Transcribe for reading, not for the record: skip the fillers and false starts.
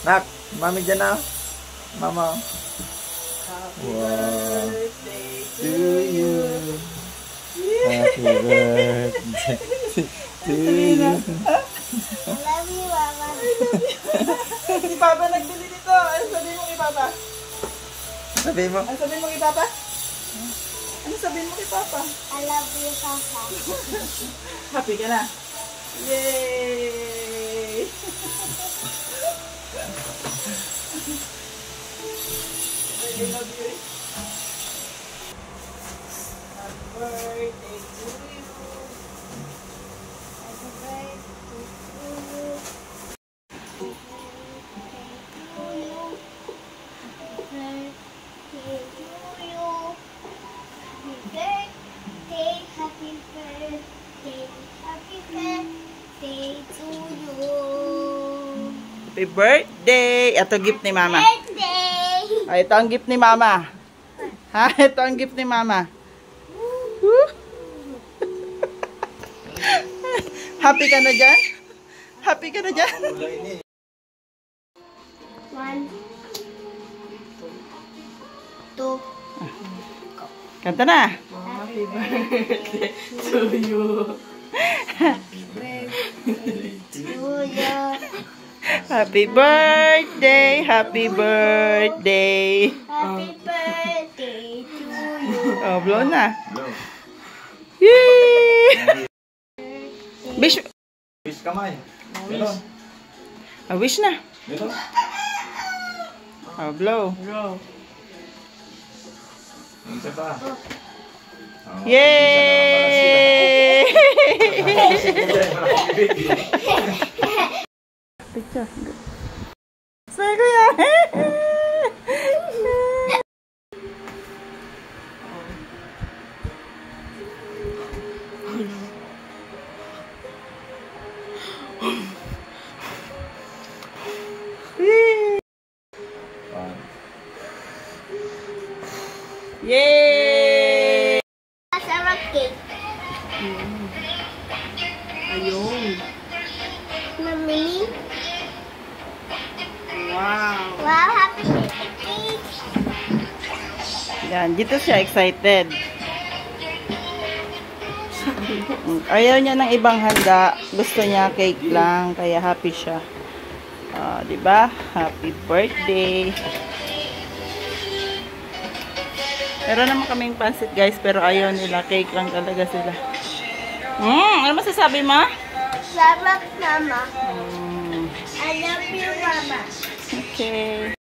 Nak, mami dyan na. Mama. Happy Wow. birthday To you. Happy birthday to you. I love you, Mama. Si Papa nagbili nito. Ano sabihin mo kay Papa? Sabi mo. Ano sabihin mo kay Papa? Ano sabihin mo kay Papa? I love you, Papa. Happy ka na? Yay! I love you. Happy birthday to you. Happy birthday to you. Happy birthday to you. Happy birthday! Ito gift ni Mama. Birthday! Ay, ito ang gift ni Mama. Ha? Ito ang gift ni Mama. Woo! Happy ka na dyan? Happy ka na dyan? 1, 2. Kanta na. Happy birthday To you. to you. Happy birthday! Happy birthday! Happy birthday to you. Oh, blow na. Yay! Wish. Wish kamay. Meron. Wish na. Meron. Oh, blow. Go. Isa pa. Yay! Picture. Say kuya. Yay! Sarap cake. Ayun. Mami. Wow. Wow, happy birthday cake. Yan, dito siya excited. Ayaw niya ng ibang handa. Gusto niya cake lang, kaya happy siya. Di ba? Happy birthday. Meron naman kaming pansit, guys, pero ayaw nila. Cake lang talaga sila. Ano masasabi mo? Sarap, Mama. Mm, I love you, Mama. okay.